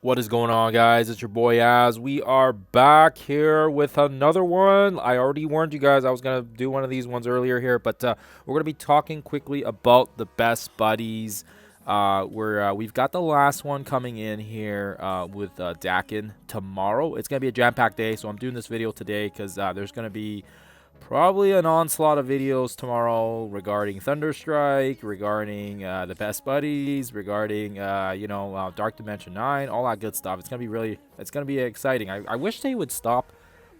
What is going on, guys? It's your boy Az. We are back here with another one. I already warned you guys I was going to do one of these ones earlier here, but we're going to be talking quickly about the best buddies. We've got the last one coming in here with Dakin tomorrow. It's going to be a jam-packed day, so I'm doing this video today because there's going to be probably an onslaught of videos tomorrow regarding Thunderstrike, regarding the best buddies, regarding Dark Dimension 9, all that good stuff. It's gonna be exciting. I wish they would stop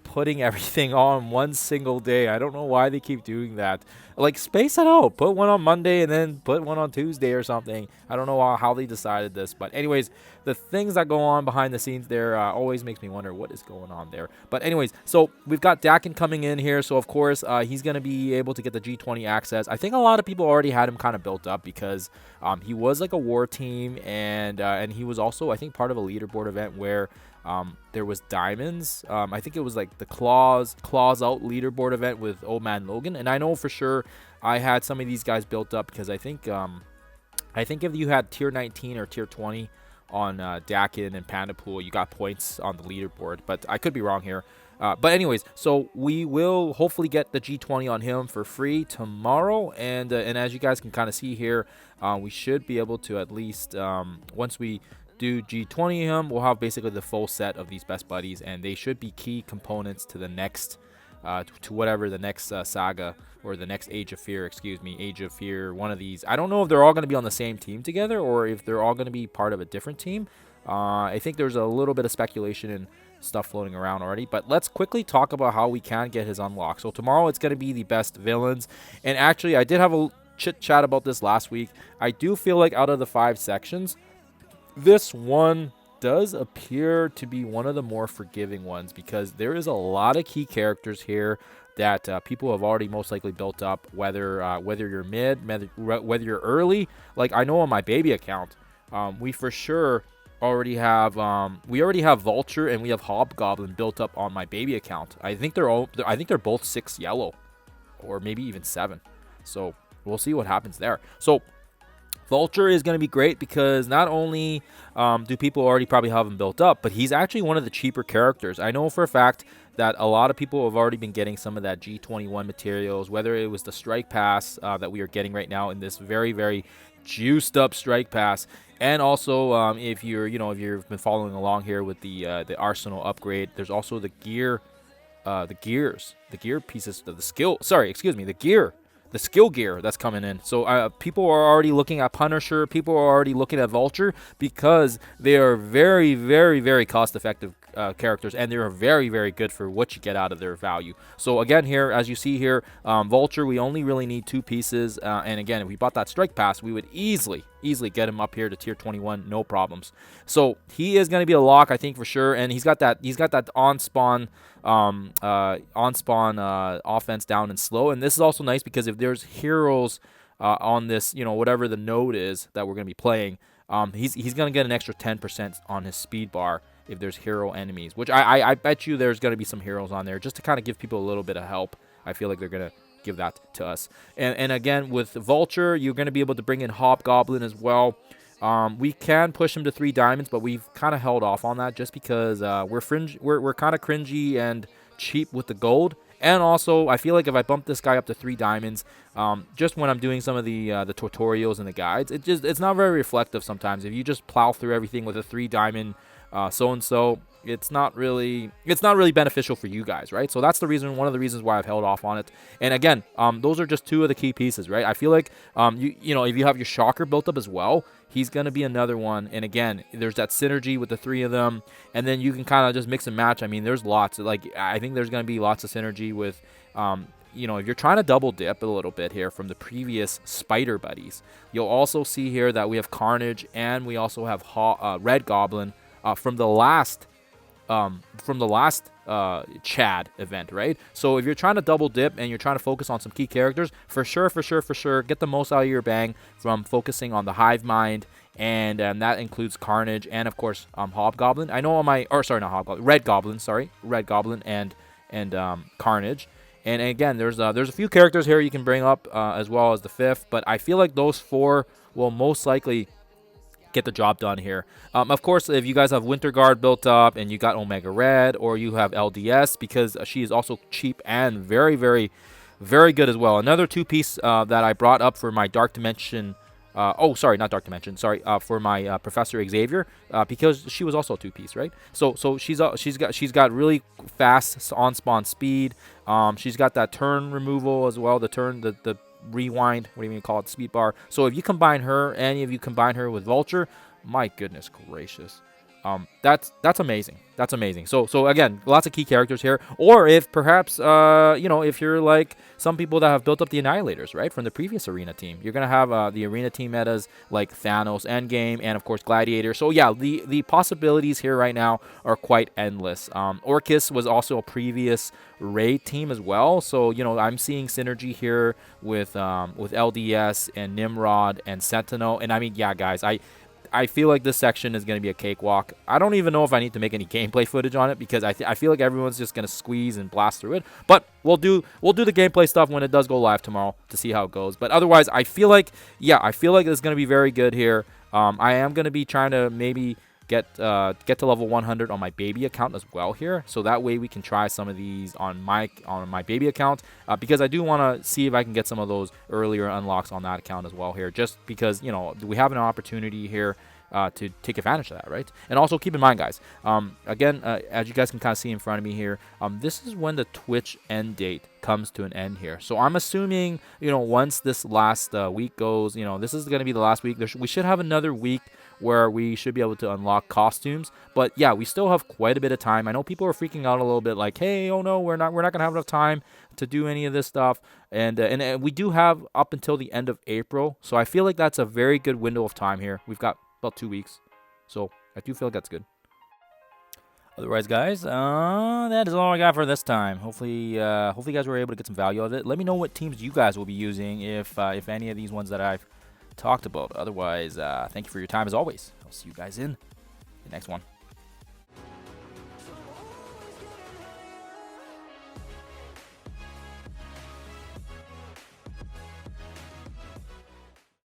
putting everything on one single day. I don't know why they keep doing that. Like, space it out. Put one on Monday and then put one on Tuesday or something. I don't know how they decided this. But anyways, the things that go on behind the scenes there always makes me wonder what is going on there. But anyways, so we've got Dakin coming in here. So, of course, he's going to be able to get the G20 access. I think a lot of people already had him kind of built up because he was like a war team. And he was also, I think, part of a leaderboard event where there was diamonds. I think it was like the claws out leaderboard event with Old Man Logan, and I know for sure I had some of these guys built up because I think if you had tier 19 or tier 20 on Dakin and Pandapool, you got points on the leaderboard, but I could be wrong here. But anyways, so we will hopefully get the G20 on him for free tomorrow, and as you guys can kind of see here, we should be able to at least once we do G20 him, we'll have basically the full set of these best buddies, and they should be key components to the next to whatever the next saga or the next Age of Fear, Age of Fear, one of these. I don't know if they're all going to be on the same team together or if they're all going to be part of a different team. I think there's a little bit of speculation and stuff floating around already, but let's quickly talk about how we can get his unlock. So tomorrow it's going to be the best villains, and actually I did have a chit chat about this last week. I do feel like out of the 5 sections, this one does appear to be one of the more forgiving ones because there is a lot of key characters here that people have already most likely built up, whether you're mid, whether you're early. Like, I know on my baby account, we for sure already have Vulture and we have Hobgoblin built up on my baby account. I think they're both 6 yellow or maybe even 7. So we'll see what happens there. So Vulture is going to be great because not only do people already probably have him built up, but he's actually one of the cheaper characters. I know for a fact that a lot of people have already been getting some of that G21 materials, whether it was the Strike Pass that we are getting right now in this very, very juiced up Strike Pass. And also, if you've been following along here with the Arsenal upgrade, there's also the gear, the gear pieces, the skill gear that's coming in. So people are already looking at Punisher. People are already looking at Vulture because they are very, very, very cost-effective characters, and they are very, very good for what you get out of their value. So again, here, as you see here, Vulture, we only really need 2 pieces. And again, if we bought that Strike Pass, we would easily get him up here to tier 21, no problems. So he is going to be a lock, I think, for sure. And he's got that on spawn offense down and slow. And this is also nice because if there's heroes on this, whatever the node is that we're going to be playing, he's going to get an extra 10% on his speed bar if there's hero enemies, which I bet you there's going to be some heroes on there just to kind of give people a little bit of help. I feel like they're going to give that to us. And again, with Vulture, you're going to be able to bring in Hobgoblin as well. We can push him to 3 diamonds, but we've kind of held off on that just because we're kind of cringy and cheap with the gold. And also, I feel like if I bump this guy up to 3 diamonds, just when I'm doing some of the tutorials and the guides, it's not very reflective sometimes. If you just plow through everything with a 3 diamond so-and-so, it's not really beneficial for you guys, right? So that's one of the reasons why I've held off on it. And again, those are just 2 of the key pieces, right? I feel like if you have your Shocker built up as well, he's going to be another one. And again, there's that synergy with the 3 of them, and then you can kind of just mix and match. I mean, there's lots. I think there's going to be lots of synergy with if you're trying to double dip a little bit here from the previous Spider buddies. You'll also see here that we have Carnage and we also have Red Goblin from the last C.H.A.D.E.D.I.E event, right? So if you're trying to double dip and you're trying to focus on some key characters, for sure, get the most out of your bang from focusing on the Hive Mind, and that includes Carnage and of course Hobgoblin. I know on my, or sorry, not Hobgoblin, Red Goblin and Carnage. And again, there's a few characters here you can bring up as well as the 5th, but I feel like those 4 will most likely get the job done here. Of course, if you guys have Winter Guard built up and you got Omega Red, or you have LDS, because she is also cheap and very, very, very good as well. Another two-piece that I brought up for my Dark Dimension. Oh, sorry, not Dark Dimension. Sorry, for my Professor Xavier, because she was also a two-piece, right? So she's got really fast on-spawn speed. She's got that turn removal as well. The rewind, what do you mean call it, speed bar. So if you combine her, any of you combine her with Vulture, my goodness gracious, that's amazing. That's amazing. So again, lots of key characters here. Or if perhaps if you're like some people that have built up the Annihilators, right, from the previous arena team, you're gonna have the arena team metas like Thanos, Endgame, and of course Gladiator. So yeah, the possibilities here right now are quite endless. Orcus was also a previous raid team as well, so I'm seeing synergy here with LDS and Nimrod and Sentinel. And I mean, yeah, guys, I feel like this section is going to be a cakewalk. I don't even know if I need to make any gameplay footage on it, because I feel like everyone's just going to squeeze and blast through it. But we'll do the gameplay stuff when it does go live tomorrow to see how it goes. But otherwise, I feel like it's going to be very good here. I am going to be trying to maybe get to level 100 on my baby account as well here, so that way we can try some of these on my baby account, because I do want to see if I can get some of those earlier unlocks on that account as well here, just because we have an opportunity here to take advantage of that, right? And also keep in mind, guys, again, as you guys can kind of see in front of me here, this is when the Twitch end date comes to an end here. So I'm assuming, once this last week goes, this is going to be the last week. We should have another week where we should be able to unlock costumes. But yeah, we still have quite a bit of time. I know people are freaking out a little bit, like, hey, oh no, we're not gonna have enough time to do any of this stuff. And we do have up until the end of April, so I feel like that's a very good window of time here. We've got about 2 weeks, so I do feel like that's good. Otherwise, guys, that is all I got for this time. Hopefully you guys were able to get some value out of it. Let me know what teams you guys will be using, if any of these ones that I've talked about. Otherwise, thank you for your time as always. I'll see you guys in the next one.